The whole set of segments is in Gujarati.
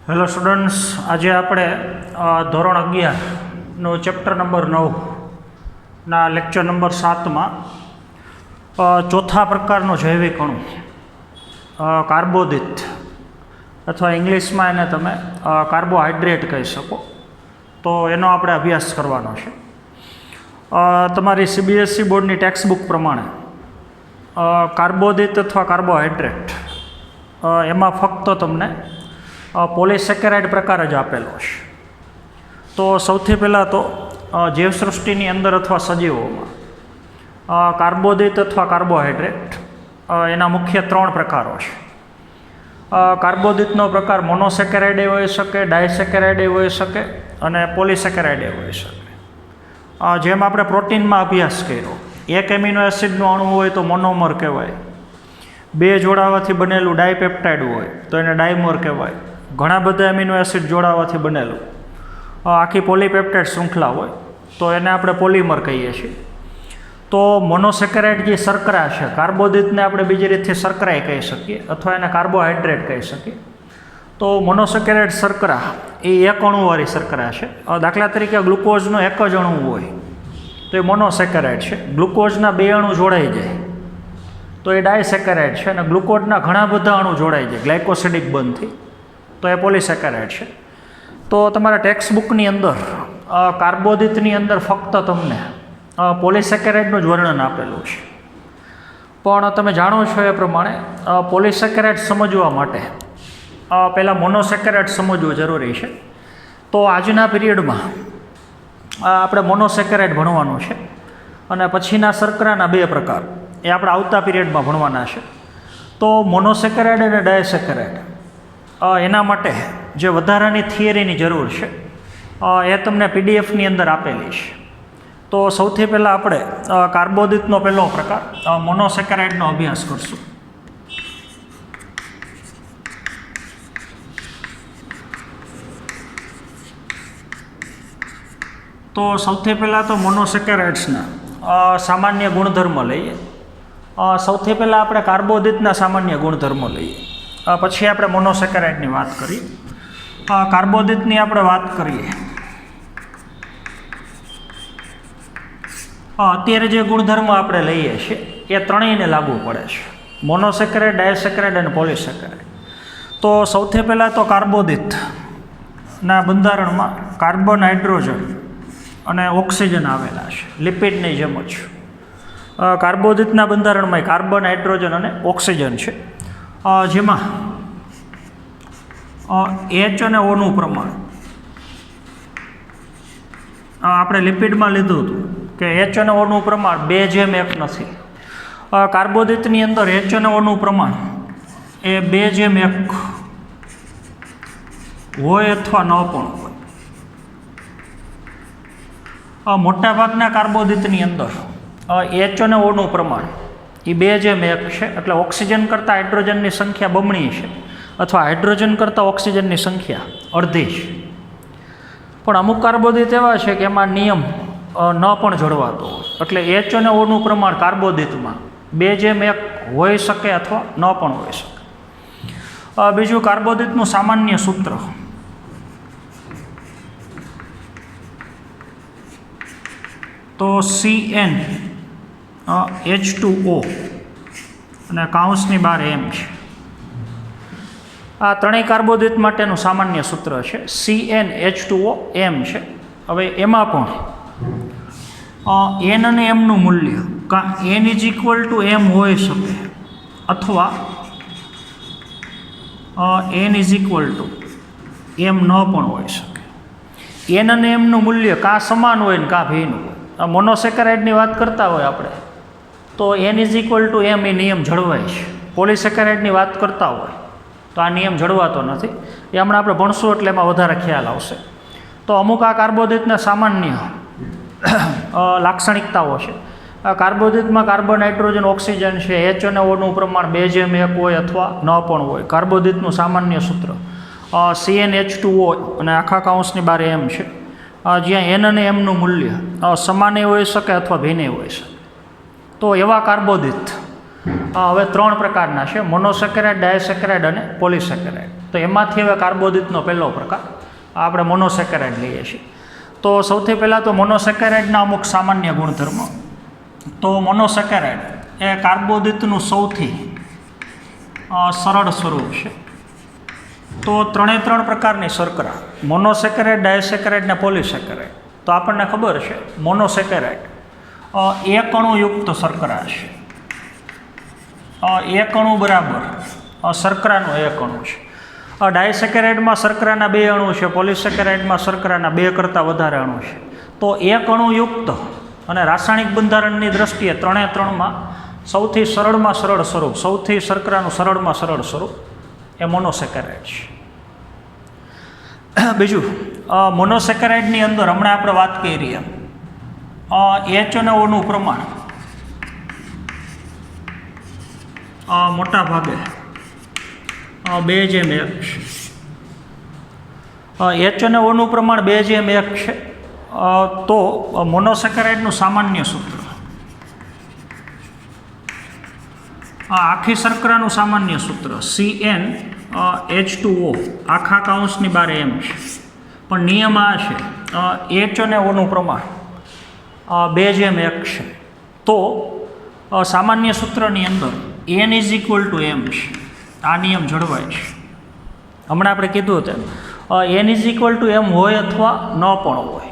હેલો સ્ટુડન્ટ્સ, આજે આપણે ધોરણ 11 નો ચેપ્ટર નંબર 9 ના લેક્ચર નંબર 7માં ચોથા પ્રકારનો જૈવિક અણુ કાર્બોદિત અથવા ઇંગ્લિશમાં એને તમે કાર્બોહાઈડ્રેટ કહી શકો, તો એનો આપણે અભ્યાસ કરવાનો છે. તમારી CBSE બોર્ડની ટેક્સ્ટ બુક પ્રમાણે કાર્બોદિત અથવા કાર્બોહાઈડ્રેટ એમાં ફક્ત તમને પોલિસેકેરાઇડ પ્રકાર જ આપેલો છે. તો સૌથી પહેલાં તો જીવસૃષ્ટિની અંદર અથવા સજીવોમાં કાર્બોદિત અથવા કાર્બોહાઈડ્રેટ એના મુખ્ય 3 પ્રકારો છે. કાર્બોદિતનો પ્રકાર મોનોસેકેરાઇડ હોઈ શકે, ડાયસેકેરાઇડ હોઈ શકે અને પોલિસેકેરાઇડ હોઈ શકે. જેમ આપણે પ્રોટીનમાં અભ્યાસ કર્યો, એક એમિનો એસિડનું અણુ હોય તો મોનોમર કહેવાય, 2 જોડાવાથી બનેલું ડાયપેપ્ટાઇડ હોય તો એને ડાયમર કહેવાય, ઘણા બધા એમિનો એસિડ જોડાવાથી બનેલું આખી પોલીપેપ્ટાઇડ શૃંખલા હોય તો એને આપણે પોલીમર કહીએ છીએ. તો મોનોસેકેરાઇડ જે શર્કરા છે, કાર્બોદિતને આપણે બીજી રીતથી શર્કરાય કહી શકીએ અથવા એને કાર્બોહાઈડ્રેટ કહી શકીએ. તો મોનોસેકેરાઇડ શર્કરા એ એક અણુવાળી શર્કરા છે. દાખલા તરીકે ગ્લુકોઝનો એક જ અણુ હોય તો એ મોનોસેકેરાઇડ છે. ગ્લુકોઝના 2 અણુ જોડાઈ જાય તો એ ડાયસેકેરાઇડ છે, અને ગ્લુકોઝના ઘણા બધા અણુ જોડાઈ જાય ગ્લાયકોસિડિક બંધથી તો એ પોલિસેકેરાઇડ છે. તો તમારા ટેક્સ્ટ બુકની અંદર કાર્બોદિતની અંદર ફક્ત તમને પોલિસેકેરાઇડનું જ વર્ણન આપેલું છે, પણ તમે જાણો છો એ પ્રમાણે પોલિસેકેરાઇડ સમજવા માટે પહેલાં મોનોસેકેરાઇડ સમજવું જરૂરી છે. તો આજના પીરિયડમાં આપણે મોનોસેકેરાઇડ ભણવાનું છે અને પછીના શર્કરાના 2 પ્રકાર એ આપણે આવતા પીરિયડમાં ભણવાના છે. તો મોનોસેકેરાઇડ અને ડાયસેકેરાઇડ એના માટે જે વધારાની થિયરીની જરૂર છે એ તમને PDFની અંદર આપેલી છે. તો સૌથી પહેલાં આપણે કાર્બોદિતનો પહેલો પ્રકાર મોનોસેકેરાઇડનો અભ્યાસ કરશું. તો સૌથી પહેલાં તો મોનોસેકેરાઇડ્સના સામાન્ય ગુણધર્મ લઈએ. સૌથી પહેલાં આપણે કાર્બોદિતના સામાન્ય ગુણધર્મો લઈએ, પછી આપણે મોનોસેકેરાઇડની વાત કરીએ. કાર્બોદિતની આપણે વાત કરીએ. અત્યારે જે ગુણધર્મ આપણે લઈએ છીએ એ ત્રણેયને લાગુ પડે છે: મોનોસેકેરાઇડ, ડાયસેકેરાઇડ અને પોલિસેકેરાઇડ. તો સૌથી પહેલાં તો કાર્બોદિતના બંધારણમાં કાર્બન, હાઇડ્રોજન અને ઓક્સિજન આવેલા છે, લિપિડની જેમ જ. કાર્બોદિતના બંધારણમાં કાર્બન, હાઇડ્રોજન અને ઓક્સિજન છે, જેમાં H અને Oનું પ્રમાણ આપણે લિપિડમાં લીધું હતું કે H અને Oનું પ્રમાણ 2:1 નથી. કાર્બોદિતની અંદર H અને Oનું પ્રમાણ એ 2:1 હોય અથવા ન પણ હોય. મોટાભાગના કાર્બોદિતની અંદર H અને Oનું પ્રમાણ એ 2:1 છે, એટલે ઓક્સિજન કરતાં હાઇડ્રોજનની સંખ્યા બમણી છે અથવા હાઇડ્રોજન કરતાં ઓક્સિજનની સંખ્યા અડધી છે. પણ અમુક કાર્બોદિત એવા છે કે એમાં નિયમ ન પણ જળવાતો હોય, એટલે H અને Oનું પ્રમાણ કાર્બોદિતમાં 2:1 હોઈ શકે અથવા ન પણ હોઈ શકે. બીજું, કાર્બોદિતનું સામાન્ય સૂત્ર તો CnH2O અને કૌંસની બહાર M છે. આ ત્રણેય કાર્બોદિત માટેનું સામાન્ય સૂત્ર છે, CnH2O M છે. હવે એમાં પણ N અને Mનું મૂલ્ય કાં N = M હોઈ શકે અથવા N = M ન પણ હોઈ શકે. N અને Mનું મૂલ્ય કાં સમાન હોય ને કાં ભિન્ન હોય. મોનોસેકેરાઇડની વાત કરતા હોય આપણે તો N = M એ નિયમ જળવાય છે. પોલિસેકેરાઇડની વાત કરતા હોય તો આ નિયમ જળવાતો નથી. એ હમણાં આપણે ભણશું એટલે એમાં વધારે ખ્યાલ આવશે. તો અમુક આ કાર્બોદિતના સામાન્ય લાક્ષણિકતાઓ છે. કાર્બોદિતમાં કાર્બન, હાઇડ્રોજન, ઓક્સિજન છે. H અને Oનું પ્રમાણ 2:1 હોય અથવા ન પણ હોય. કાર્બોદિતનું સામાન્ય સૂત્ર CnH2O અને આખા કૌંસની બહાર M છે, જ્યાં N અને Mનું મૂલ્ય સમાન હોઈ શકે અથવા ભિન્ન હોઈ શકે. તો એવા કાર્બોદિત હવે 3 પ્રકારના છે, મોનોસેકેરાઇડ, ડાયસેકેરાઇડ અને પોલિસેકેરાઇડ. તો એમાંથી હવે કાર્બોદિતનો પહેલો પ્રકાર આપણે મોનોસેકેરાઇડ લઈએ છીએ. તો સૌથી પહેલાં તો મોનોસેકેરાઇડના અમુક સામાન્ય ગુણધર્મો. તો મોનોસેકેરાઇડ એ કાર્બોદિતનું સૌથી સરળ સ્વરૂપ છે. તો 3 પ્રકારની શર્કરા, મોનોસેકેરાઇડ, ડાયસેકેરાઇડ ને પોલિસેકેરાઇડ. તો આપણને ખબર છે મોનોસેકેરાઇડ એક અણુયુક્ત શર્કરા છે. એક અણુ બરાબર શર્કરાનો એક અણુ છે. ડાયસેકેરાઇડમાં શર્કરાના 2 અણુ છે, પોલિસેકેરાઇડમાં શર્કરાના 2 કરતાં વધારે અણુ છે. તો એક અણુયુક્ત અને રાસાયણિક બંધારણની દ્રષ્ટિએ 3માં સૌથી સરળમાં સરળ સ્વરૂપ, સૌથી શર્કરાનું સરળમાં સરળ સ્વરૂપ એ મોનોસેકેરાઇડ છે. બીજું, મોનોસેકેરાઇડની અંદર હમણાં આપણે વાત કરી એમ HNO નું પ્રમાણ મોટા ભાગે 2:1 છે. HNO નું પ્રમાણ 2:1 છે. તો મોનોસેકેરાઇડનું સામાન્ય સૂત્ર, આખી શર્કરાનું સામાન્ય સૂત્ર CnH2O આખા કૌંસની બારે એમ છે. પણ નિયમ આ છે HNO નું પ્રમાણ 2:1 છે. તો સામાન્ય સૂત્રની અંદર n = m છે. આ નિયમ જળવાય છે. હમણાં આપણે કીધું તેમ n = m હોય અથવા ન પણ હોય.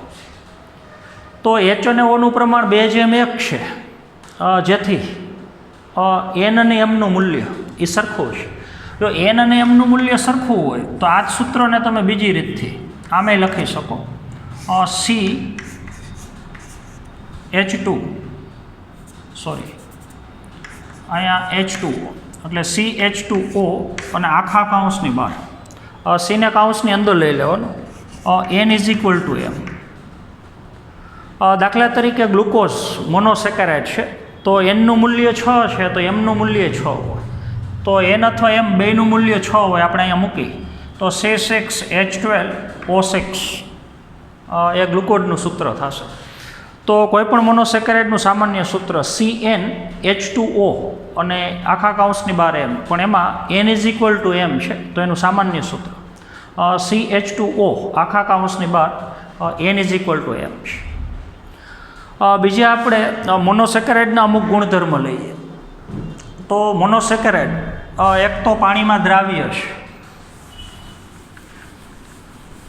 તો HNO નું પ્રમાણ 2:1 છે, જેથી n અને mનું મૂલ્ય એ સરખું છે. જો n અને mનું મૂલ્ય સરખું હોય તો આ જ સૂત્રને તમે બીજી રીતથી આમે લખી શકો, અહીંયા H2O એટલે CH2O અને આખા કૌંસની બહાર C ને કૌંસની અંદર લઈ લેવાનું, n = m. દાખલા તરીકે ગ્લુકોઝ મોનોસેકેરાઇડ છે, તો nનું મૂલ્ય 6 છે, તો mનું મૂલ્ય 6 હોય. તો n અથવા m બેયનું મૂલ્ય 6 હોય, આપણે અહીંયા મૂકી તો C6H12O6 એ ગ્લુકોઝનું સૂત્ર થશે. તો કોઈપણ મોનોસેકેરાઇડનું સામાન્ય સૂત્ર CnH2O અને આખા કૌંસની બહાર m, પણ એમાં n = m છે, તો એનું સામાન્ય સૂત્ર CH2O આખા કૌંસની બહાર n = m છે. બીજા આપણે મોનોસેકેરાઇડના અમુક ગુણધર્મ લઈએ. તો મોનોસેકેરાઇડ એક તો પાણીમાં દ્રાવ્ય છે.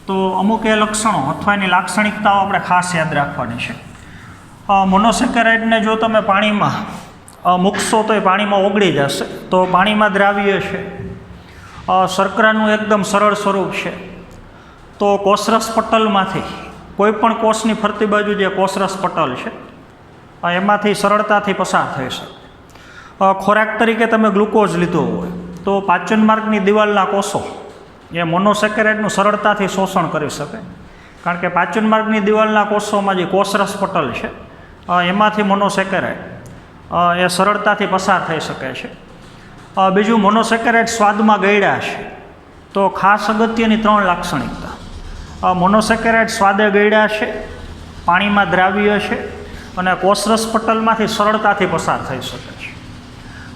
તો અમુક એ લક્ષણો અથવા એની લાક્ષણિકતાઓ આપણે ખાસ યાદ રાખવાની છે. મોનોસેકેરાઇડને જો તમે પાણીમાં મૂકશો તો એ પાણીમાં ઓગળી જશે. તો પાણીમાં દ્રાવ્ય છે, શર્કરાનું એકદમ સરળ સ્વરૂપ છે. તો કોષરસ પટલમાંથી કોઈપણ કોષની ફરતી બાજુ જે કોષરસ પટલ છે એમાંથી સરળતાથી પસાર થઈ શકે. ખોરાક તરીકે તમે ગ્લુકોઝ લીધો હોય તો પાચન માર્ગની દિવાલના કોષો એ મોનોસેકેરાઇડનું સરળતાથી શોષણ કરી શકે, કારણ કે પાચન માર્ગની દિવાલના કોષોમાં જે કોષરસ પટલ છે એમાંથી મોનોસેકેરાઇડ એ સરળતાથી પસાર થઈ શકે છે. બીજું, મોનોસેકેરાઇડ સ્વાદમાં ગળ્યા છે. તો ખાસ અગત્યની 3 લાક્ષણિકતા: મોનોસેકેરાઇડ સ્વાદે ગળ્યા છે, પાણીમાં દ્રાવ્ય છે અને કોષરસ પટલમાંથી સરળતાથી પસાર થઈ શકે છે.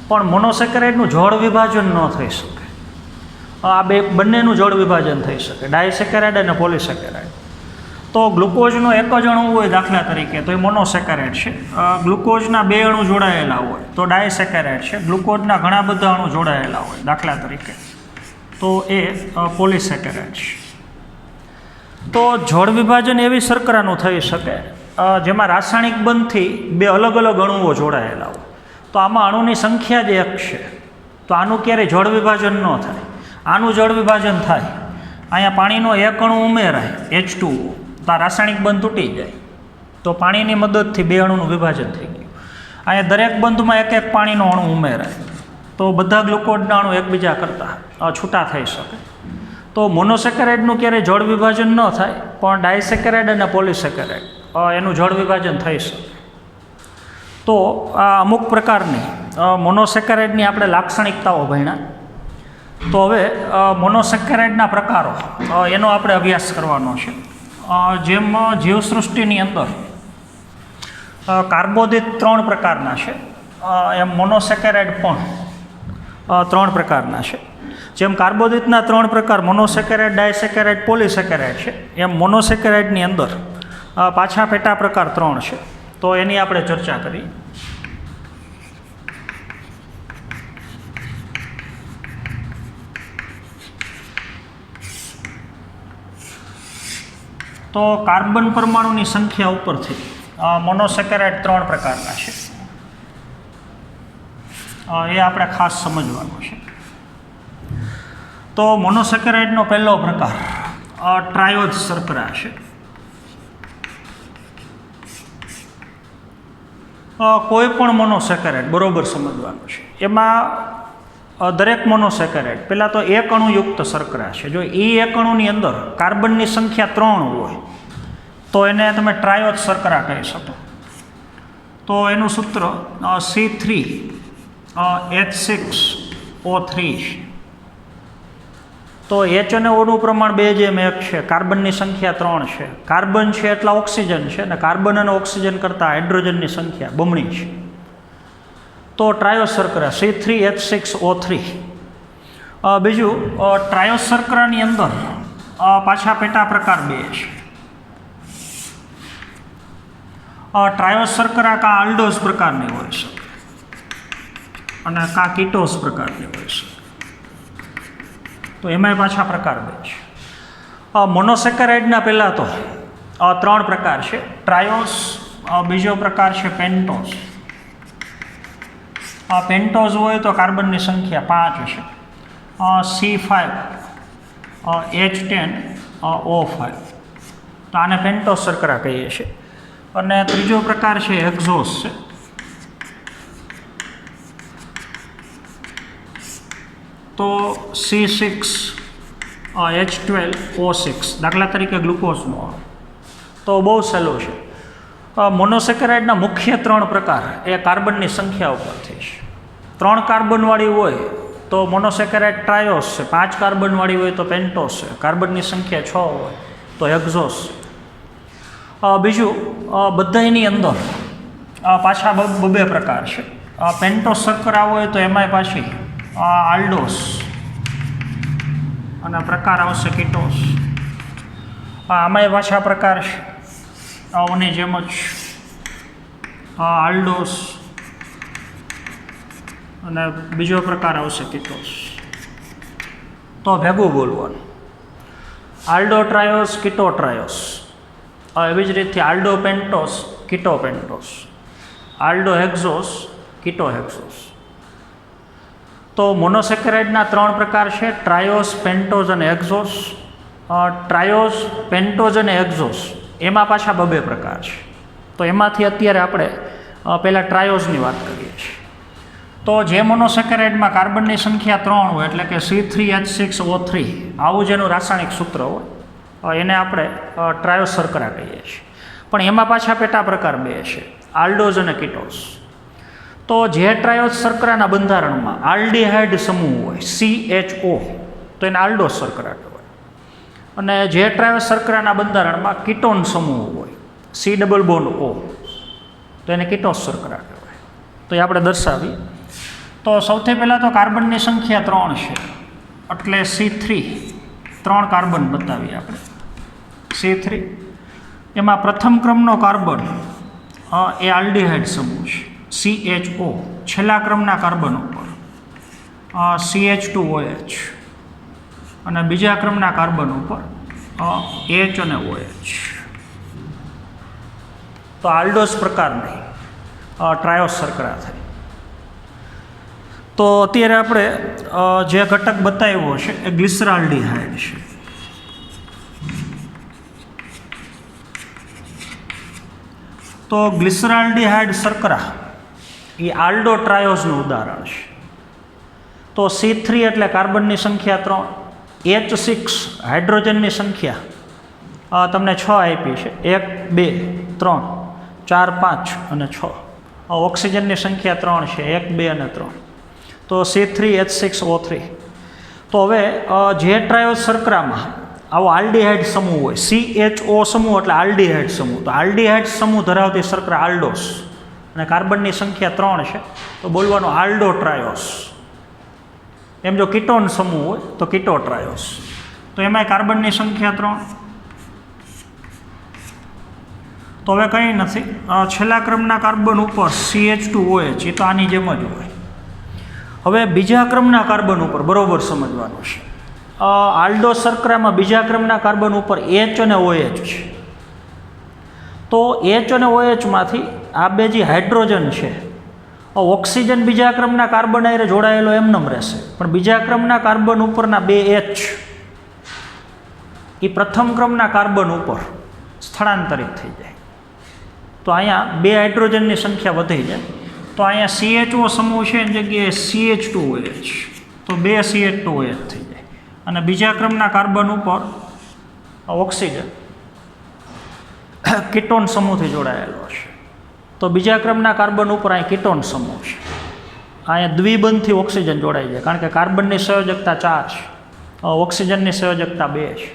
પણ મોનોસેકેરાઇડનું જળ વિભાજન ન થઈ શકે. આ બંનેનું જળ વિભાજન થઈ શકે, ડાયસેકેરાઇડ અને પોલિસેકેરાઇડ. તો ગ્લુકોઝનો એક જ અણુ હોય દાખલા તરીકે તો એ મોનોસેકેરાઇડ છે. ગ્લુકોઝના 2 અણુ જોડાયેલા હોય તો ડાયસેકેરાઇડ છે. ગ્લુકોઝના ઘણા બધા અણુ જોડાયેલા હોય દાખલા તરીકે તો એ પોલિસેકેરાઇડ છે. તો જળ વિભાજન એવી શર્કરાનું થઈ શકે જેમાં રાસાયણિક બંધથી 2 અલગ અલગ અણુઓ જોડાયેલા હોય. તો આમાં અણુની સંખ્યા જ 1 છે, તો આનું ક્યારેય જળ વિભાજન ન થાય. આનું જળ વિભાજન થાય, અહીંયા પાણીનો 1 અણુ ઉમેરાય H2O, તો આ રાસાયણિક બંધ તૂટી જાય. તો પાણીની મદદથી 2 અણુનું વિભાજન થઈ ગયું. અહીંયા દરેક બંધમાં 1 પાણીનો અણુ ઉમેરાય, તો બધા ગ્લુકોઝના અણુ એકબીજા કરતાં છૂટા થઈ શકે. તો મોનોસેકેરાઇડનું ક્યારેય જળ વિભાજન ન થાય, પણ ડાયસેકેરાઇડ અને પોલિસેકેરાઇડ એનું જળ વિભાજન થઈ શકે. તો આ અમુક પ્રકારની મોનોસેકેરાઇડની આપણે લાક્ષણિકતાઓ ભણ્યા. તો હવે મોનોસેકેરાઇડના પ્રકારો એનો આપણે અભ્યાસ કરવાનો છે. જેમ જીવસૃષ્ટિની અંદર કાર્બોદિત 3 પ્રકારના છે. એમ મોનોસેકેરાઇડ પણ 3 પ્રકારના છે. જેમ કાર્બોદિતના 3 પ્રકાર મોનોસેકેરાઇડ, ડાયસેકેરાઇડ, પોલીસેકેરાઇડ છે, એમ મોનોસેકેરાઇડની અંદર પાછા પેટા પ્રકાર 3 છે. તો એની આપણે ચર્ચા કરી. તો કાર્બન પરમાણુની સંખ્યા ઉપરથી મોનોસેકેરાઇડ 3 પ્રકારના છે, એ આપણે ખાસ સમજવાનું છે. તો મોનોસેકેરાઇડનો પહેલો પ્રકાર ટ્રાયોઝ શર્કરા છે. કોઈ પણ મોનોસેકેરાઇડ બરોબર સમજવાનું છે. એમાં દરેક મોનોસેકેરાઇડ પહેલાં તો એક અણુયુક્ત શર્કરા છે. જો એ એક અણુની અંદર કાર્બનની સંખ્યા 3 હોય તો એને તમે ટ્રાયોઝ શર્કરા કહી શકો. તો એનું સૂત્ર C3H6O3 છે. તો H અને O નું પ્રમાણ 2:1 છે. કાર્બનની સંખ્યા 3 છે. કાર્બન છે એટલા ઓક્સિજન છે, અને કાર્બન અને ઓક્સિજન કરતાં હાઇડ્રોજનની સંખ્યા બમણી છે. તો ટ્રાયોઝ શર્કરા C3H6O3. બીજું ટ્રાયોઝ શર્કરાની અંદર પાછા પેટા પ્રકાર 2 છે. ટ્રાયોઝ શર્કરા કાં આલ્ડોઝ પ્રકારની હોય છે અને કાં કીટોઝ પ્રકારની હોય છે. તો એમાંય પાછા પ્રકાર 2 છે. મોનોસેકેરાઇડના પહેલાં તો 3 પ્રકાર છે. ટ્રાયોઝ, બીજો પ્રકાર છે પેન્ટોઝ. પેન્ટોઝ હોય તો કાર્બનની સંખ્યા 5 છે. C5H10O5. તો આને પેન્ટોઝ શર્કરા કહીએ છીએ. અને ત્રીજો પ્રકાર છે હેક્ઝોઝ છે. તો C6H12O6, દાખલા તરીકે ગ્લુકોઝનો. તો બહુ સહેલું છે. મોનોસેકેરાઇડના મુખ્ય 3 પ્રકાર એ કાર્બનની સંખ્યા ઉપરથી છે. 3 કાર્બનવાળી હોય તો મોનોસેકેરાઇડ ટ્રાયોઝ છે, 5 કાર્બનવાળી હોય તો પેન્ટોઝ છે, કાર્બનની સંખ્યા 6 હોય તો હેક્ઝોઝ છે. બીજું બધાની અંદર પાછા 2 પ્રકાર છે. પેન્ટોઝ શર્કરા હોય તો એમાંય પાછી આલ્ડોસ અને પ્રકાર આવશે કીટોસ. આમાંય પાછા પ્રકાર છે ઓની જેમ જ આલ્ડોસ અને બીજો પ્રકાર આવશે કીટોસ. તો ભેગું બોલવાનું: આલ્ડો ટ્રાયોસ, કીટો ટ્રાયોસ. એવી જ રીતથી આલ્ડો પેન્ટોસ, કીટો પેન્ટોસ, આલ્ડો હેક્ઝોસ, કીટો હેક્ઝોસ. તો મોનોસેકેરાઇડના 3 પ્રકાર છે: ટ્રાયોઝ, પેન્ટોઝ અને હેક્ઝોસ. ટ્રાયોઝ, પેન્ટોઝ અને હેક્ઝોસ એમાં પાછા 2 પ્રકાર છે. તો એમાંથી અત્યારે આપણે પહેલાં ટ્રાયોઝની વાત કરીએ છીએ. તો જે મોનોસેકેરાઇડમાં કાર્બનની સંખ્યા 3 હોય, એટલે કે C3H6O3, આવું જેનું રાસાયણિક સૂત્ર હોય, એને આપણે ટ્રાયોઝ શર્કરા કહીએ છીએ. પણ એમાં પાછા પેટા પ્રકાર 2 છે: આલ્ડોઝ અને કીટોઝ. તો જે ટ્રાયોઝ શર્કરાના બંધારણમાં આલ્ડીહાઇડ સમૂહ હોય CHO, તો એને આલ્ડોઝ શર્કરા કહેવાય. અને જે ટ્રાયોઝ શર્કરાના બંધારણમાં કીટોન સમૂહ હોય C+O, તો એને કીટોઝ શર્કરા કહેવાય. તો એ આપણે દર્શાવીએ. તો સૌથી પહેલાં તો કાર્બનની સંખ્યા 3 છે, એટલે C3, 3 કાર્બન બતાવીએ આપણે. C3 એમાં પ્રથમ ક્રમનો કાર્બન એ આલ્ડીહાઇડ સમૂહ છે CHO. છેલ્લા ક્રમના કાર્બન ઉપર CH2OH, અને બીજા ક્રમના કાર્બન ઉપર H અને OH. તો આલ્ડોઝ પ્રકારની ટ્રાયોઝ શર્કરા થઈ. તો અત્યારે આપણે જે ઘટક બતાવ્યો છે એ ગ્લિસરાલ્ડીહાઇડ છે. તો ગ્લિસરાલ્ડીહાઇડ શર્કરા એ આલ્ડો ટ્રાયોઝનું ઉદાહરણ છે. તો C3 એટલે કાર્બનની સંખ્યા 3, H6 હાઇડ્રોજનની સંખ્યા તમને 6 આપી છે: 1, 2, 3, 4, 5 અને 6. ઓક્સિજનની સંખ્યા 3 છે: 1, 2 અને 3. તો C3H6O3. તો હવે જે ટ્રાયોઝ શર્કરામાં આવો આલ્ડીહાઇડ સમૂહ હોય, CHO સમૂહ એટલે આલ્ડીહાઇડ સમૂહ, તો આલ્ડીહાઇડ સમૂહ ધરાવતી શર્કરા આલ્ડોસ અને કાર્બનની સંખ્યા 3 છે તો બોલવાનું આલ્ડો ટ્રાયોસ. એમ જો કીટોન સમૂહ હોય તો કીટો ટ્રાયોસ. તો એમાંય કાર્બનની સંખ્યા 3. તો હવે કંઈ નથી, છેલ્લા ક્રમના કાર્બન ઉપર CH2OH, એ તો આની જેમ જ હોય. હવે બીજા ક્રમના કાર્બન ઉપર બરોબર સમજવાનું છે. આલ્ડો શર્કરામાં બીજા ક્રમના કાર્બન ઉપર H અને OH છે. તો H અને OH માંથી આ બે જે હાઇડ્રોજન છે, ઓક્સિજન બીજા ક્રમના કાર્બન હારે જોડાયેલો એમનેમ રહેશે, પણ બીજા ક્રમના કાર્બન ઉપરના બે H એ પ્રથમ ક્રમના કાર્બન ઉપર સ્થળાંતરિત થઈ જાય. તો અહીંયા બે હાઇડ્રોજનની સંખ્યા વધી જાય. તો અહીંયા CHO સમૂહ છે એની જગ્યાએ CH2OH, તો બે CH2OH થઈ જાય. અને બીજા ક્રમના કાર્બન ઉપર ઓક્સિજન કીટોન સમૂહથી જોડાયેલો છે. તો બીજા ક્રમના કાર્બન ઉપર અહીં કીટોન સમૂહ છે. અહીંયા દ્વિબંધથી ઓક્સિજન જોડાઈ જાય, કારણ કે કાર્બનની સંયોજકતા 4 છે, ઓક્સિજનની સંયોજકતા 2 છે.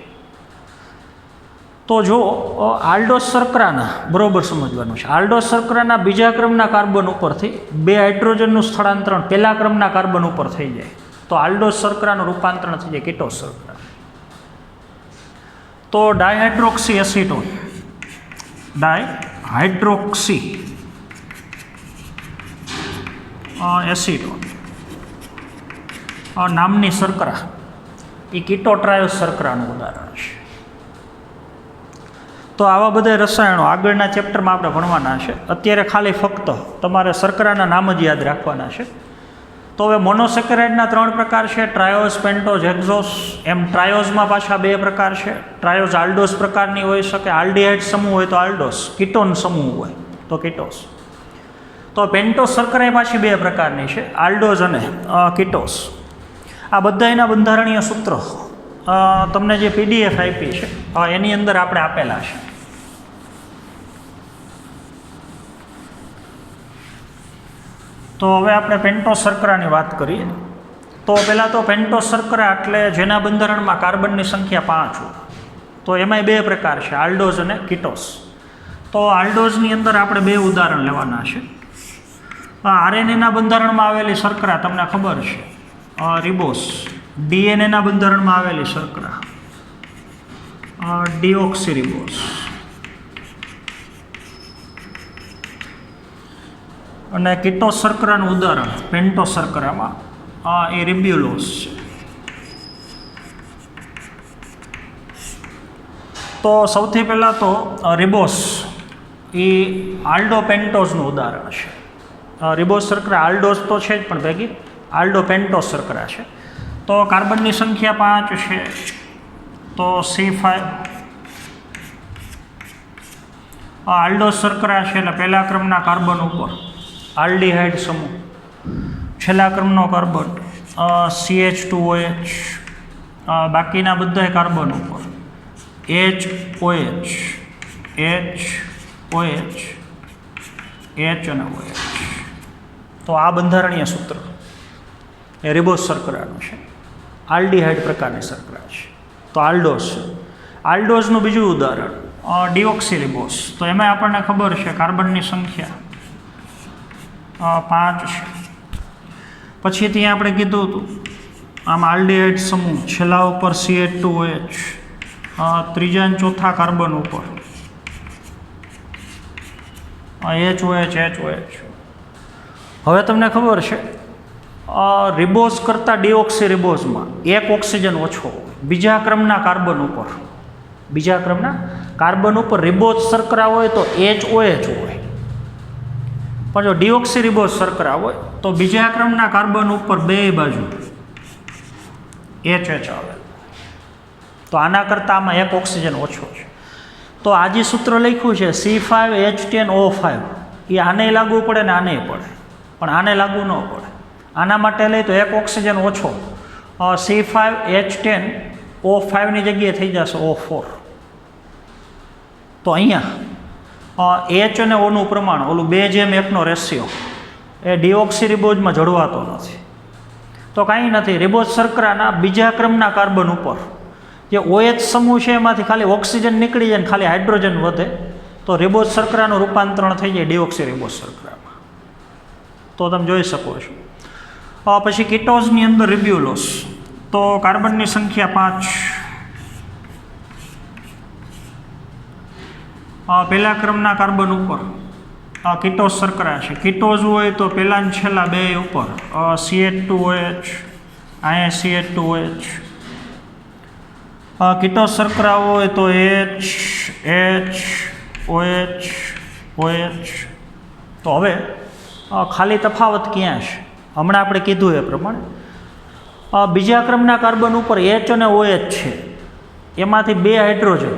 તો જો આલ્ડોસ શર્કરાના બરોબર સમજવાનું છે, આલ્ડોસ શર્કરાના બીજા ક્રમના કાર્બન ઉપરથી બે હાઇડ્રોજનનું સ્થળાંતરણ પહેલા ક્રમના કાર્બન ઉપર થઈ જાય તો આલ્ડોસ શર્કરાનું રૂપાંતરણ થઈ જાય કીટોસ શર્કરા. તો ડાયહાઇડ્રોક્સી એસિટોન, ડાયહાઇડ્રોક્સી એસિટોન નામની શર્કરા એ કીટો ટ્રાયોસ શર્કરાનું ઉદાહરણ છે. તો આવા બધા રસાયણો આગળના ચેપ્ટરમાં આપણે ભણવાના છે. અત્યારે ખાલી ફક્ત તમારે શર્કરાના નામ જ યાદ રાખવાના છે. તો હવે મોનોસેકેરાઇડના 3 પ્રકાર છે, ટ્રાયોસ, પેન્ટોસ, હેક્ઝોસ. એમ ટ્રાયોસમાં પાછા 2 પ્રકાર છે. ટ્રાયોસ આલ્ડોસ પ્રકારની હોઈ શકે, આલ્ડીહાઇડ સમૂહ હોય તો આલ્ડોસ, કીટોન સમૂહ હોય તો કીટોસ. તો પેન્ટોસ શર્કરા પાછી 2 પ્રકારની છે, આલ્ડોસ અને કીટોસ. આ બધા એના બંધારણીય સૂત્રો તમને જે PDF આપી છે એની અંદર આપણે આપેલા છે. તો હવે આપણે પેન્ટોસ શર્કરાની વાત કરીએ. તો પહેલાં તો પેન્ટોસ શર્કરા એટલે જેના બંધારણમાં કાર્બનની સંખ્યા 5 હોય. તો એમાંય 2 પ્રકાર છે, આલ્ડોઝ અને કીટોસ. તો આલ્ડોઝની અંદર આપણે 2 ઉદાહરણ લેવાના છે. RNAના બંધારણમાં આવેલી શર્કરા તમને ખબર છે, રિબોસ. DNAના બંધારણમાં આવેલી શર્કરા ડીઓક્સીરિબોસ. અને કીટોસ શર્કરાનું ઉદાહરણ પેન્ટોસ શર્કરામાં એ રિબ્યુલોસ છે. તો સૌથી પહેલાં તો રિબોસ એ આલ્ડો પેન્ટોઝનું ઉદાહરણ છે. રિબોસ શર્કરા આલ્ડોસ તો છે જ પણ ભેગી આલ્ડો પેન્ટોસ શર્કરા છે. તો કાર્બનની સંખ્યા 5 છે તો C5. આલ્ડોસ શર્કરા છે એટલે પહેલા ક્રમના કાર્બન ઉપર આલ્ડીહાઇડ સમૂહ, છેલ્લા ક્રમનો કાર્બન CH2OH, બાકીના બધા કાર્બન ઉપર HOH, H અને OH. તો આ બંધારણીય સૂત્ર એ રિબોસ શર્કરાનું છે, આલ્ડીહાઇડ પ્રકારની શર્કરા છે. તો આલ્ડોસ છે. આલ્ડોઝનું બીજું ઉદાહરણ ડીઓક્સીરિબોસ. તો એમાં આપણને ખબર છે કાર્બનની સંખ્યા 5 છે. પછી ત્યાં આપણે કીધું હતું આમ આલ્ડીહાઇડ સમૂહ, છેલ્લા ઉપર CH2OH, ત્રીજા અને ચોથા કાર્બન ઉપર HOH. હવે તમને ખબર છે રિબોસ કરતાં ડીઓક્સીરિબોસમાં 1 ઓક્સિજન ઓછો હોય. બીજા ક્રમના કાર્બન ઉપર રિબોસ શર્કરા હોય તો HOH હોય, પણ જો ડીઓક્સીરિબોસ શર્કરા હોય તો બીજા ક્રમના કાર્બન ઉપર બે બાજુ HH આવે. તો આના કરતાં આમાં 1 ઓક્સિજન ઓછો છે. તો આ જે સૂત્ર લખ્યું છે C5H10O5 એ આને લાગુ પડે ને આને પડે, પણ આને લાગુ ન પડે. આના માટે લઈ તો 1 ઓક્સિજન ઓછો C5H10O5 ની જગ્યાએ થઈ જશે O4. તો અહીંયા H અને Oનું પ્રમાણ ઓલું 2:1 રેશિયો એ ડીઓક્સીરિબોઝમાં જળવાતો નથી. તો કાંઈ નથી, રિબોસ શર્કરાના બીજા ક્રમના કાર્બન ઉપર જે OH સમૂહ છે એમાંથી ખાલી ઓક્સિજન નીકળી જાય ને ખાલી હાઇડ્રોજન વધે તો રિબોસ શર્કરાનું રૂપાંતરણ થઈ જાય ડીઓક્સીરિબોસ શર્કરામાં. તો તમે જોઈ શકો છો. પછી કીટોઝની અંદર રિબ્યુલોસ, તો કાર્બનની સંખ્યા 5. પહેલા ક્રમના કાર્બન ઉપર કીટોઝ શર્કરા છે. કીટોઝ હોય તો પહેલા ને છેલ્લા બે ઉપર CH2OH, અહીંયા CH2OH. કીટોઝ શર્કરા હોય તો H, OH, OH. તો હવે ખાલી તફાવત ક્યાં છે? હમણાં આપણે કીધું એ પ્રમાણે બીજા ક્રમના કાર્બન ઉપર H અને OH છે, એમાંથી 2 હાઇડ્રોજન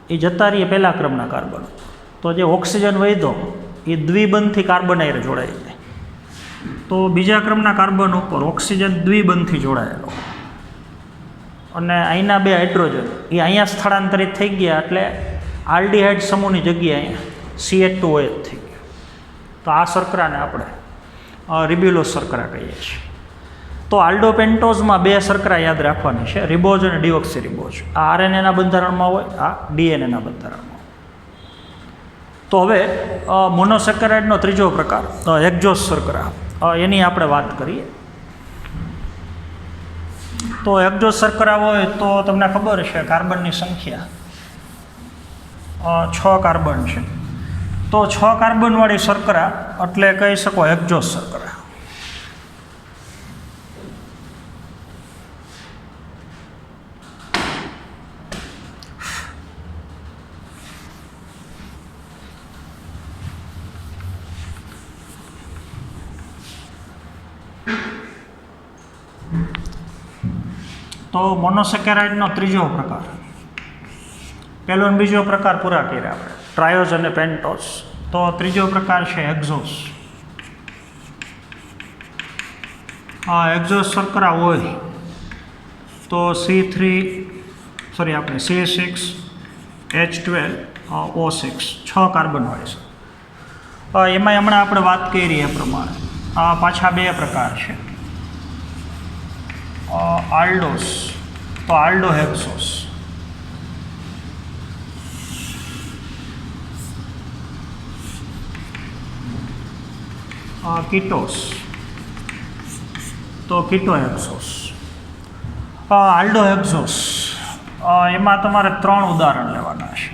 એ જતા રહીએ પહેલા ક્રમના કાર્બન. તો જે ઓક્સિજન વધ્યો એ દ્વિબંધથી કાર્બન હારે જોડાઈ જાય. તો બીજા ક્રમના કાર્બન ઉપર ઓક્સિજન દ્વિબંધથી જોડાયેલો અને અહીંના 2 હાઇડ્રોજન એ અહીંયા સ્થળાંતરિત થઈ ગયા, એટલે આલ્ડીહાઇડ સમૂહની જગ્યાએ અહીંયા CH2OH થઈ ગયો. તો આ શર્કરાને આપણે રિબ્યુલોસ શર્કરા કહીએ છીએ. તો આલ્ડોપેન્ટોઝમાં 2 શર્કરા યાદ રાખવાની છે, રિબોઝ અને ડિઓક્સીરિબોઝ. આ RNAના બંધારણમાં હોય, આ DNAના બંધારણમાં. તો હવે મોનોસેકેરાઇડનો ત્રીજો પ્રકાર હેક્ઝોસ શર્કરા, એની આપણે વાત કરીએ. તો હેક્ઝોસ શર્કરા હોય તો તમને ખબર છે કાર્બનની સંખ્યા 6 કાર્બન છે. તો 6 કાર્બનવાળી શર્કરા એટલે કહી શકો હેક્ઝોસ શર્કરા. તો મોનોસેકેરાઇડનો ત્રીજો પ્રકાર, પહેલો અને બીજો પ્રકાર પૂરા કર્યા આપણે, ટ્રાયોઝ અને પેન્ટોઝ. તો ત્રીજો પ્રકાર છે હેક્ઝોસ. હેક્ઝોસ શર્કરા હોય તો CH6H12O6 6 કાર્બનવાળી છે. એમાં હમણાં આપણે વાત કરી એ પ્રમાણે પાછા 2 પ્રકાર છે. આલ્ડોસ, તો આલ્ડો હેક્ઝોસ. કીટોસ, તો કીટો હેક્ઝોસ. આલ્ડો હેક્ઝોસ એમાં તમારે 3 ઉદાહરણ લેવાના છે.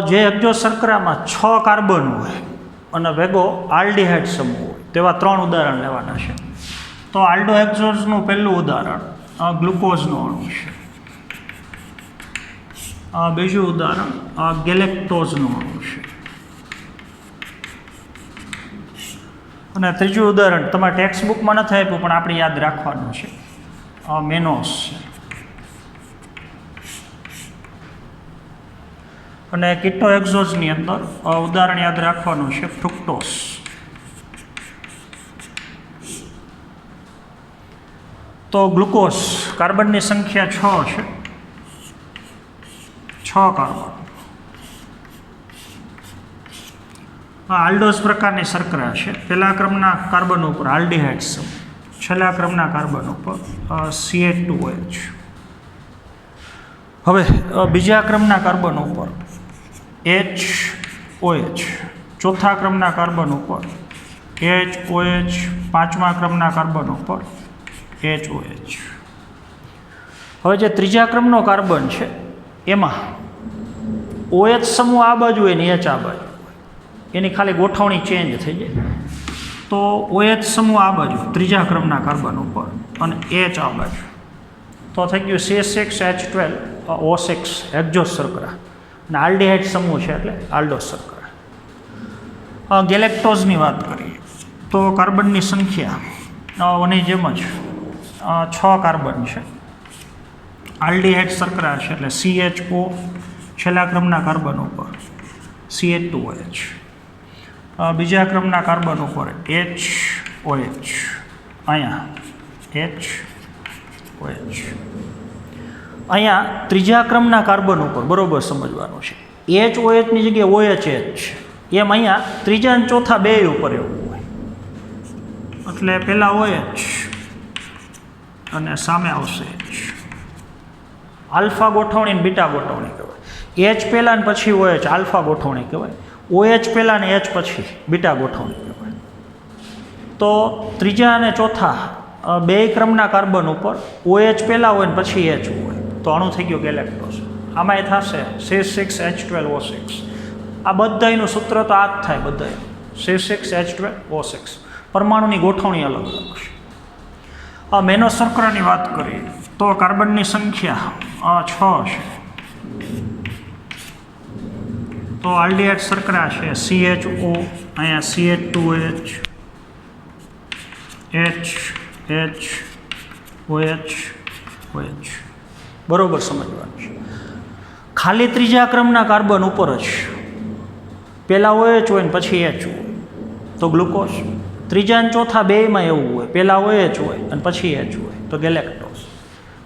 જે હેક્ઝોસ શર્કરામાં 6 કાર્બન હોય અને ભેગો આલ્ડીહાઇડ સમૂહ હોય તેવા 3 ઉદાહરણ લેવાના છે. તો આલ્ડો હેક્ઝોસનું પહેલું ઉદાહરણ ગ્લુકોઝનો અણુ છે. બીજું ઉદાહરણ ગેલેક્ટોઝનો અણુ છે. અને ત્રીજું ઉદાહરણ તમારા ટેક્સ્ટ બુકમાં નથી આપ્યું પણ આપણે યાદ રાખવાનું છે, મેનોસ છે. અને કીટો હેક્ઝોસની અંદર ઉદાહરણ યાદ રાખવાનું છે ફ્રુક્ટોસ. તો ગ્લુકોઝ કાર્બનની સંખ્યા 6 છે, 6 કાર્બન. આલ્ડોસ પ્રકારની શર્કરા છે. પહેલા ક્રમના કાર્બન ઉપર આલ્ડીહાઇડ સમૂહ, છેલ્લા ક્રમના કાર્બન ઉપર CH2OH. હવે બીજા ક્રમના કાર્બન ઉપર HOH, ચોથા ક્રમના કાર્બન ઉપર HOH, પાંચમા ક્રમના કાર્બન ઉપર HOH. હવે જે ત્રીજા ક્રમનો કાર્બન છે એમાં OH સમૂહ આ બાજુ હોય ને H આ બાજુ, એની ખાલી ગોઠવણી ચેન્જ થઈ જાય. તો OH સમૂહ આ બાજુ ત્રીજા ક્રમના કાર્બન ઉપર અને H આ બાજુ, તો થઈ ગયું C6H12O6 હેક્ઝોસ શર્કરા. અને આલ્ડીહાઇડ સમૂહ છે એટલે આલ્ડોસ શર્કરા. ગેલેક્ટોઝની વાત કરીએ તો કાર્બનની સંખ્યા ઓની જેમ જ 6 કાર્બન છે. આલ્ડીહાઇડ શર્કરા છે એટલે CHO, છેલ્લા ક્રમના કાર્બન ઉપર CH2OH, બીજા ક્રમના કાર્બન ઉપર HOH, અહીંયા HOH. અહીંયા ત્રીજા ક્રમના કાર્બન ઉપર બરોબર સમજવાનું છે, HOHની જગ્યાએ OH છે, એમ અહીંયા ત્રીજા અને ચોથા 2 ઉપર એવું હોય. એટલે પહેલાં OH અને સામે આવશે H. આલ્ફા ગોઠવણી અને બીટા ગોઠવણી કહેવાય. એચ પહેલાં ને પછી OH આલ્ફા ગોઠવણી કહેવાય. OH પહેલાં ને H પછી બીટા ગોઠવણી કહેવાય. તો ત્રીજા અને ચોથા બે ક્રમના કાર્બન ઉપર OH પહેલાં હોય ને પછી H હોય તો અણુ થઈ ગયો ગેલેક્ટોઝ. આમાં એ થશે C6H12O6. આ બધાનું સૂત્ર તો આ જ થાય બધાનું, C6H12O6. પરમાણુની ગોઠવણી અલગ અલગ છે. મેનો શર્કરાની વાત કરીએ તો કાર્બનની સંખ્યા 6 છે. તો આલ્ડીહાઇડ શર્કરા છે CHO, અહીંયા CH2OH, H OH OH. બરોબર સમજવાનું છે. ખાલી ત્રીજા ક્રમના કાર્બન ઉપર જ પહેલાં OH હોય ને પછી H હોય તો ગ્લુકોઝ. ત્રીજા અને ચોથા બેમાં એવું હોય, પહેલાં OH હોય અને પછી H હોય તો ગેલેક્ટોઝ.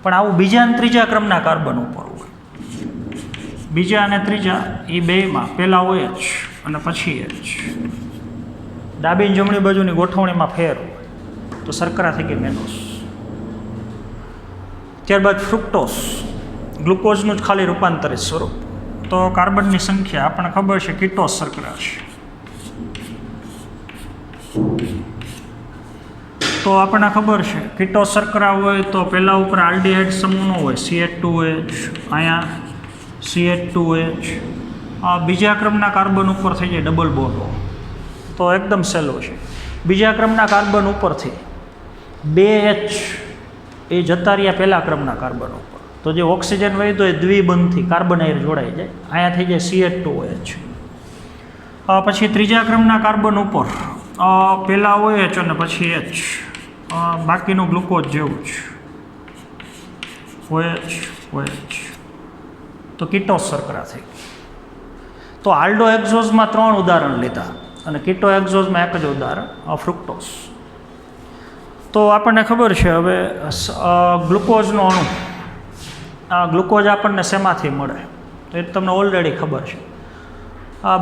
પણ આવું બીજા અને ત્રીજા ક્રમના કાર્બન ઉપર હોય. બીજા અને ત્રીજા એ બેમાં પહેલાં OH અને પછી H. ડાબી જમણી બાજુની ગોઠવણીમાં ફેર હોય તો શર્કરા થઈ ગઈ મેનોસ. ત્યારબાદ ફ્રુક્ટોઝ, ગ્લુકોઝનું જ ખાલી રૂપાંતરિત સ્વરૂપ. તો કાર્બનની સંખ્યા આપણને ખબર છે કીટોઝ શર્કરા છે. તો આપણને ખબર છે કીટોઝ શર્કરા હોય તો પહેલાં ઉપર આલ્ડીહાઇડ સમૂહનો હોય CH2OH, અહીંયા CH2OH. બીજા ક્રમના કાર્બન ઉપર થઈ જાય ડબલ બોન્ડ. તો એકદમ સહેલો છે. બીજા ક્રમના કાર્બન ઉપરથી 2H એ જતા રહ્યા પહેલા ક્રમના કાર્બન ઉપર તો જે ઓક્સિજન વહી તો એ દ્વિબંધથી કાર્બન આયર જોડાઈ જાય, અહીંયા થઈ જાય CH2OH. પછી ત્રીજા ક્રમના કાર્બન ઉપર પહેલાં OH અને પછી H, બાકીનું ગ્લુકોઝ જેવું જ OH. તો કીટોઝ શર્કરા થઈ. તો આલ્ડો એક્ઝોઝમાં 3 ઉદાહરણ લીધા અને કીટો એક્ઝોઝમાં એક જ ઉદાહરણ ફ્રુક્ટોઝ. તો આપણને ખબર છે હવે ગ્લુકોઝનો અણુ, ગ્લુકોઝ આપણને શેમાંથી મળે તો એ તમને ઓલરેડી ખબર છે.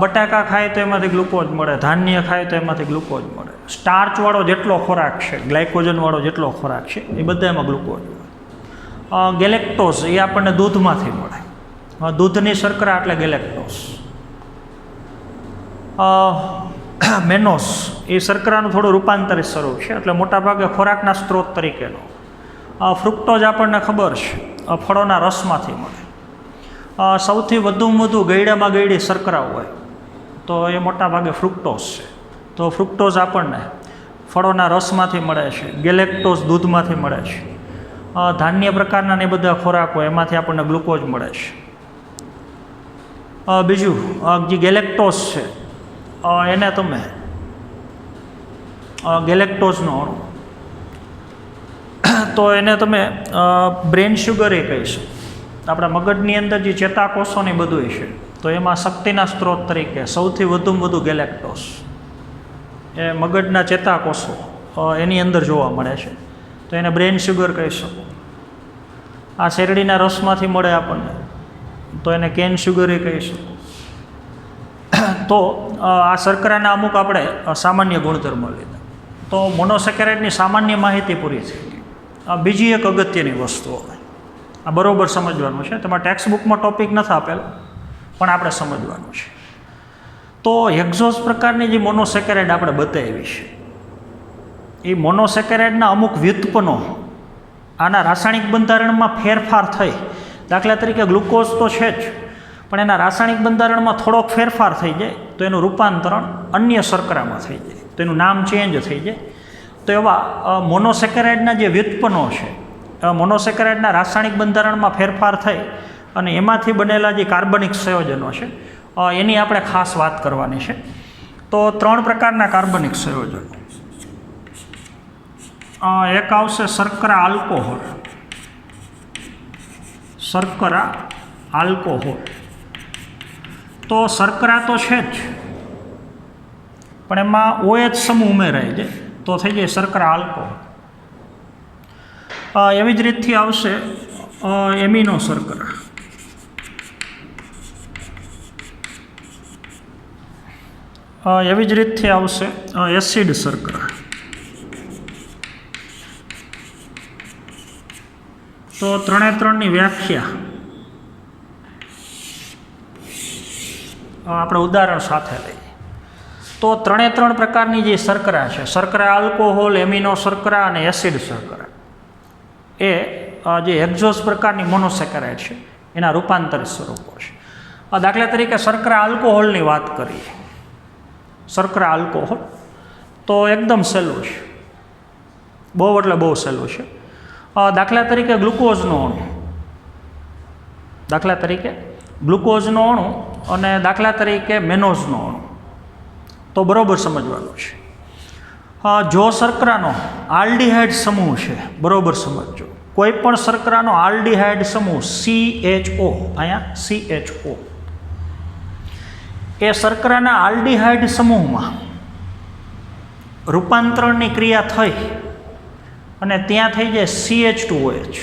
બટાકા ખાય તો એમાંથી ગ્લુકોઝ મળે, ધાન્ય ખાય તો એમાંથી ગ્લુકોઝ મળે. સ્ટાર્ચવાળો જેટલો ખોરાક છે, ગ્લાયકોજનવાળો જેટલો ખોરાક છે એ બધા એમાં ગ્લુકોઝ હોય. ગેલેક્ટોઝ એ આપણને દૂધમાંથી મળે, દૂધની શર્કરા એટલે ગેલેક્ટોઝ. મેનોસ એ શર્કરાનું થોડું રૂપાંતરિત સ્વરૂપ છે એટલે મોટાભાગે ખોરાકના સ્ત્રોત તરીકેનો. ફ્રુક્ટોઝ આપણને ખબર છે ફળોના રસમાંથી મળે. સૌથી વધુમાં વધુ ગયડામાં ગયડી શર્કરા હોય તો એ મોટાભાગે ફ્રુક્ટોઝ છે. તો ફ્રુક્ટોઝ આપણને ફળોના રસમાંથી મળે છે, ગેલેક્ટોઝ દૂધમાંથી મળે છે. ધાન્ય પ્રકારના ને બધા ખોરાક હોય એમાંથી આપણને ગ્લુકોઝ મળે છે. બીજું જે ગેલેક્ટોઝ છે એને તમે ગેલેક્ટોઝનો અણુ તો એને તમે બ્રેન શુગર એ કહીશું. આપણા મગજની અંદર જે ચેતાકોષોની બધું છે તો એમાં શક્તિના સ્ત્રોત તરીકે સૌથી વધુમાં વધુ ગેલેક્ટોઝ એ મગજના ચેતાકોષો એની અંદર જોવા મળે છે તો એને બ્રેન શુગર કહી શકો. આ શેરડીના રસમાંથી મળે આપણને તો એને કેન શુગર એ કહી શકો. તો આ શર્કરાના અમુક આપણે સામાન્ય ગુણધર્મો લીધા. તો મોનોસેકેરાઇડની સામાન્ય માહિતી પૂરી થઈ ગઈ. બીજી એક અગત્યની વસ્તુ આ બરાબર સમજવાનું છે. તમારા ટેક્સ્ટ બુકમાં ટોપિક નથી આપેલો પણ આપણે સમજવાનું છે. તો હેક્ઝોઝ પ્રકારની જે મોનોસેકેરાઇડ આપણે બતાવી છે એ મોનોસેકેરાઇડના અમુક વ્યુત્પન્નો આના રાસાયણિક બંધારણમાં ફેરફાર થઈ. દાખલા તરીકે ગ્લુકોઝ તો છે જ પણ એના રાસાયણિક બંધારણમાં થોડોક ફેરફાર થઈ જાય તો એનું રૂપાંતરણ અન્ય શર્કરામાં થઈ જાય, તો એનું નામ ચેન્જ થઈ જાય. તો એવા મોનોસેકેરાઇડના જે વ્યુત્પન્નો છે, મોનોસેકેરાઇડના રાસાયણિક બંધારણમાં ફેરફાર થઈ અને એમાંથી બનેલા જે કાર્બનિક સંયોજનો છે એની આપણે ખાસ વાત કરવાની છે. તો 3 પ્રકારના કાર્બનિક સંયોજનો. એક આવશે શર્કરા આલ્કોહોલ. શર્કરા આલ્કોહોલ. તો શર્કરા તો છે જ પણ એમાં OH સમૂહ ઉમેરાય છે તો થઈ જાય શર્કરા આલ્કોહોલ. એવી જ રીતથી આવશે એમિનો શર્કરા. એવી જ રીતથી આવશે એસિડ શર્કરા. તો 3 ની વ્યાખ્યા આપણે ઉદાહરણ સાથે લઈએ તો 3 પ્રકારની જે શર્કરા છે, શર્કરા આલ્કોહોલ, એમિનો શર્કરા અને એસિડ શર્કરા, એ જે એક્ઝોસ પ્રકારની મોનોસેકેરાઇડ છે એના રૂપાંતરિત સ્વરૂપો છે. દાખલા તરીકે શર્કરા આલ્કોહોલની વાત કરીએ, શર્કરા આલ્કોહોલ તો એકદમ સહેલું છે, બહુ એટલે બહુ સહેલું છે. દાખલા તરીકે ગ્લુકોઝનો અણુ, દાખલા તરીકે ગ્લુકોઝનો અણુ અને દાખલા તરીકે મેનોઝનો અણુ, તો બરાબર સમજવાનું છે. જો શર્કરાનો આલ્ડીહાઇડ સમૂહ છે, બરાબર સમજજો, કોઈ પણ શર્કરાનો આલ્ડીહાઇડ સમૂહ CHO, અહીંયા CHO, એ શર્કરાના આલ્ડીહાઇડ સમૂહમાં રૂપાંતરણની ક્રિયા થઈ અને ત્યાં થઈ જાય CH2OH.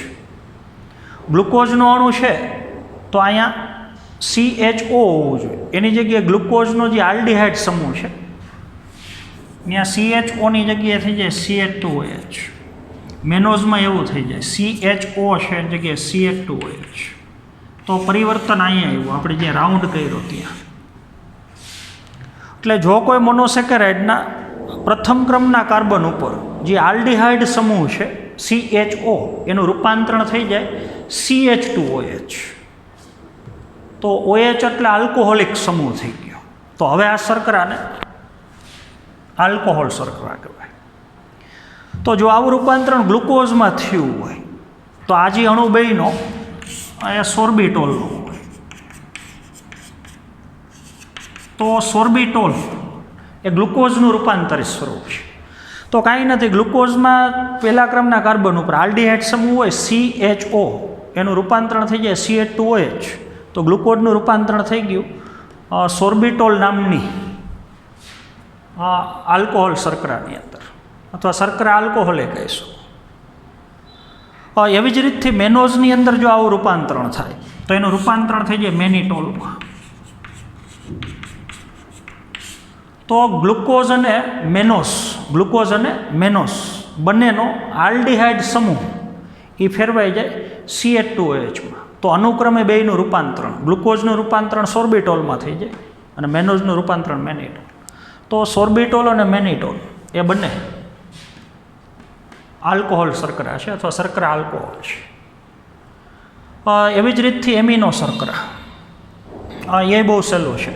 ગ્લુકોઝનો અણુ છે તો અહીંયા CHO હોવું જોઈએ, એની જગ્યાએ ગ્લુકોઝનો જે આલ્ડીહાઇડ સમૂહ છે ત્યાં CHOની જગ્યાએ થઈ જાય CH2OH. મેનોઝમાં એવું થઈ જાય CHO છે એની જગ્યાએ CH2OH. તો પરિવર્તન અહીંયા આવ્યું, આપણે જ્યાં રાઉન્ડ કર્યો ત્યાં. એટલે જો કોઈ મોનોસેકેરાઇડના પ્રથમ ક્રમના કાર્બન ઉપર જે આલ્ડીહાઇડ સમૂહ છે CHO, એનું રૂપાંતરણ થઈ જાય CH2OH, તો OH એટલે આલ્કોહોલિક સમૂહ થઈ ગયો. તો હવે આ શર્કરાને આલ્કોહોલ શર્કરા કહેવાય. તો જો આવું રૂપાંતરણ ગ્લુકોઝમાં થયું હોય તો આ જે અણુ બેનો અહીંયા સોર્બિટોલનો હોય, તો સોર્બિટોલ એ ગ્લુકોઝનું રૂપાંતરિત સ્વરૂપ છે. તો કાંઈ નથી, ગ્લુકોઝમાં પહેલા ક્રમના કાર્બન ઉપર આલ્ડીહાઇડ સમૂહ હોય CHO, એનું રૂપાંતરણ થઈ જાય CH2OH, તો ગ્લુકોઝનું રૂપાંતરણ થઈ ગયું સોર્બિટોલ નામની આલ્કોહોલ શર્કરાની અંદર, અથવા શર્કરા આલ્કોહોલે કહીશું. એવી જ રીતથી મેનોઝની અંદર જો આવું રૂપાંતરણ થાય તો એનું રૂપાંતરણ થઈ જાય મેનિટોલમાં. તો ગ્લુકોઝ અને મેનોસ બંનેનો આલ્ડીહાઇડ સમૂહ એ ફેરવાઈ જાય CH2OHમાં. તો અનુક્રમે બેયનું રૂપાંતરણ, ગ્લુકોઝનું રૂપાંતરણ સોર્બિટોલમાં થઈ જાય અને મેનોઝનું રૂપાંતરણ મેનિટોલ. તો સોર્બિટોલ અને મેનિટોલ એ બંને આલ્કોહોલ શર્કરા છે અથવા શર્કરા આલ્કોહોલ છે. એવી જ રીતથી એમિનો શર્કરા, એ બહુ સહેલું છે.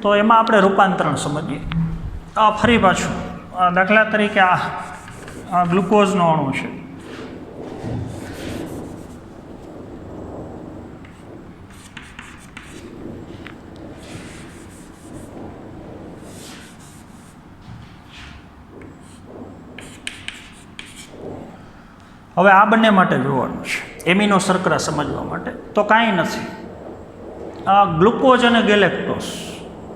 તો એમાં આપણે રૂપાંતરણ સમજીએ. ફરી પાછું દાખલા તરીકે આ ગ્લુકોઝનો અણુ છે, હવે આ બંને માટે જોવાનું છે, એમિનો શર્કરા સમજવા માટે. તો કાંઈ નથી, ગ્લુકોઝ અને ગેલેક્ટોઝ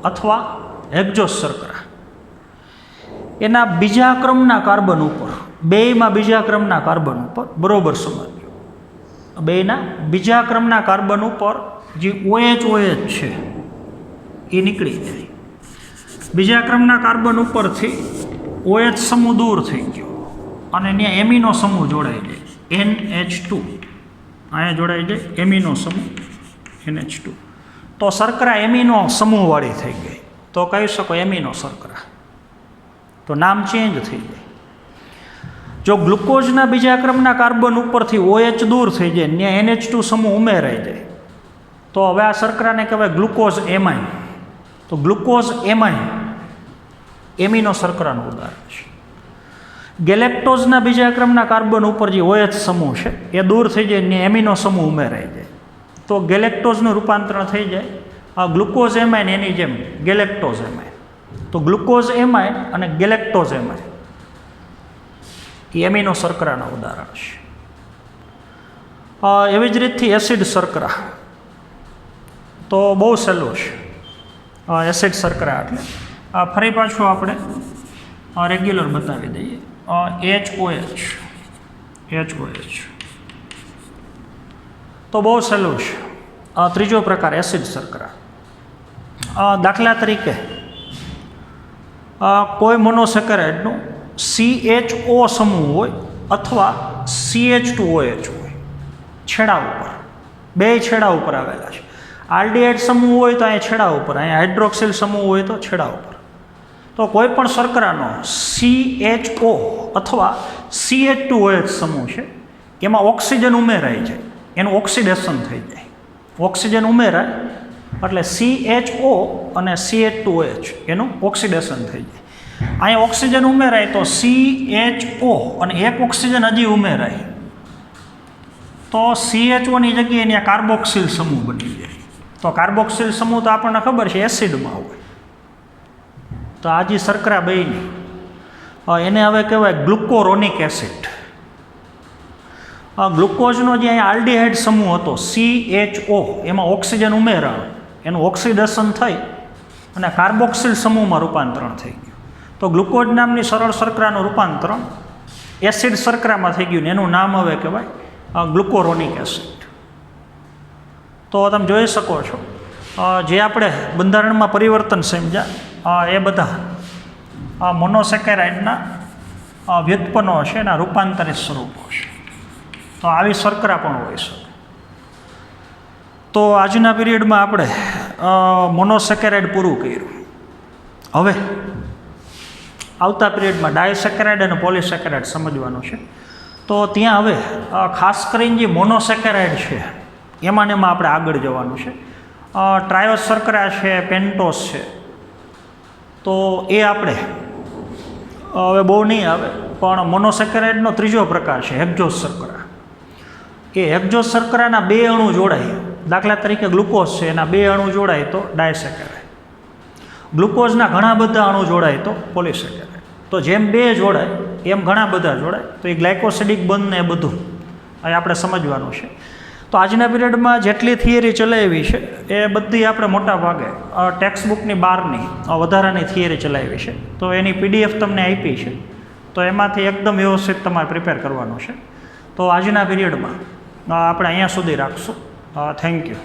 અથવા હેક્ઝોસ શર્કરા એના બીજા ક્રમના કાર્બન ઉપર, બેયમાં બીજા ક્રમના કાર્બન ઉપર, બરોબર સમજો, બેયના બીજા ક્રમના કાર્બન ઉપર જે OH છે એ નીકળી જાય. બીજા ક્રમના કાર્બન ઉપરથી OH સમૂહ દૂર થઈ ગયો અને ત્યાં એમિનો સમૂહ જોડાઈ જાય NH2, અહીંયા જોડાઈ જાય એમિનો સમૂહ NH2. તો શર્કરા એમિનો સમૂહવાળી થઈ ગઈ, તો કહી શકો એમિનો શર્કરા. તો નામ ચેન્જ થઈ જાય. જો ગ્લુકોઝના બીજા ક્રમના કાર્બન ઉપરથી OH દૂર થઈ જાય, ત્યાં NH2 સમૂહ ઉમેરાઈ જાય, તો હવે આ શર્કરાને કહેવાય ગ્લુકોઝ એમાઇન. તો ગ્લુકોઝ એમાઇન એમિનો શર્કરાનું ઉદાહરણ છે. ગેલેક્ટોઝના બીજા ક્રમના કાર્બન ઉપર જે OH સમૂહ છે એ દૂર થઈ જાય, ને એમિનો સમૂહ ઉમેરાઈ જાય, તો ગેલેક્ટોઝનું રૂપાંતરણ થઈ જાય ગ્લુકોઝ એમાઇન, એની જેમ ગેલેક્ટોઝ એમાઇન. તો ગ્લુકોઝ એમાઇન અને ગેલેક્ટોઝ એમાઇન એ એમિનો શર્કરાના ઉદાહરણ છે. એવી જ રીતથી એસિડ શર્કરા, તો બહુ સહેલું છે. એસિડ શર્કરા એટલે ફરી પાછું આપણે રેગ્યુલર બતાવી દઈએ, HOH. તો બહુ સહેલું છે. ત્રીજો પ્રકાર એસિડ શર્કરા. દાખલા તરીકે કોઈ મોનોસેકેરાઇડનું CHO સમૂહ હોય અથવા CH2OH હોય, છેડા ઉપર, બે છેડા ઉપર આવેલા છે. આલ્ડીહાઇડ સમૂહ હોય તો અહીંયા છેડા ઉપર, અહીંયા હાઇડ્રોક્સિલ સમૂહ હોય તો છેડા ઉપર. તો કોઈ પણ શર્કરાનો CHO અથવા CH2OH સમૂહ છે એમાં ઓક્સિજન ઉમેરાય છે, એનું ઓક્સિડેશન થઈ જાય. ઓક્સિજન ઉમેરાય એટલે CHO અને CH2OH એનું ઓક્સિડેશન થઈ જાય. અહીંયા ઓક્સિજન ઉમેરાય તો CHO અને એક ઓક્સિજન હજી ઉમેરાય તો CHOની જગ્યાએ ત્યાં કાર્બોક્સિલ સમૂહ બની જાય. તો કાર્બોક્સિલ સમૂહ તો આપણને ખબર છે એસિડમાં હોય. તો આ જે શર્કરા બની એને હવે કહેવાય ગ્લુકોરોનિક એસિડ. ગ્લુકોઝનો જે અહીંયા આલ્ડીહાઇડ સમૂહ હતો CHO એમાં ઓક્સિજન ઉમેરાણ, એનું ઓક્સિડેશન થઈ અને કાર્બોક્સિલ સમૂહમાં રૂપાંતરણ થઈ ગયું. તો ગ્લુકોઝ નામની સરળ શર્કરાનું રૂપાંતરણ એસિડ શર્કરામાં થઈ ગયું ને એનું નામ હવે કહેવાય ગ્લુકોરોનિક એસિડ. તો તમે જોઈ શકો છો જે આપણે બંધારણમાં પરિવર્તન સમજ્યા એ બધા મોનોસેકેરાઇડના વ્યુત્પન્નો છે એના રૂપાંતરિત સ્વરૂપો છે. તો આવી શર્કરા પણ હોઈ શકે. તો આજના પીરિયડમાં આપણે મોનોસેકેરાઇડ પૂરું કર્યું. હવે આવતા પીરિયડમાં ડાયસેકેરાઇડ અને પોલિસેકેરાઇડ સમજવાનું છે. તો ત્યાં હવે ખાસ કરીને જે મોનોસેકેરાઇડ છે એમાં ને એમાં આપણે આગળ જવાનું છે. ટ્રાયોસ શર્કરા છે, પેન્ટોસ છે, તો એ આપણે હવે બહુ નહીં આવે, પણ મોનોસેકેરાઇડનો ત્રીજો પ્રકાર છે હેક્ઝોસ શર્કરા. એ હેક્ઝોસ શર્કરાના બે અણુ જોડાય, દાખલા તરીકે ગ્લુકોઝ છે એના બે અણુ જોડાય તો ડાયસેકેરાઇડ, ગ્લુકોઝના ઘણા બધા અણુ જોડાય તો પોલિસેકેરાઇડ. તો જેમ બે જોડાય એમ ઘણા બધા જોડાય તો એ ગ્લાયકોસિડિક બંધને એ બધું અહીં આપણે સમજવાનું છે. તો આજના પીરિયડમાં જેટલી થિયરી ચલાવી છે એ બધી આપણે મોટા ભાગે ટેક્સ્ટ બુકની બહારની વધારાની થિયરી ચલાવી છે. તો એની PDF તમને આપી છે, તો એમાંથી એકદમ વ્યવસ્થિત તમારે પ્રિપેર કરવાનું છે. તો આજના પીરિયડમાં આપણે અહીંયા સુધી રાખશું. Thank you.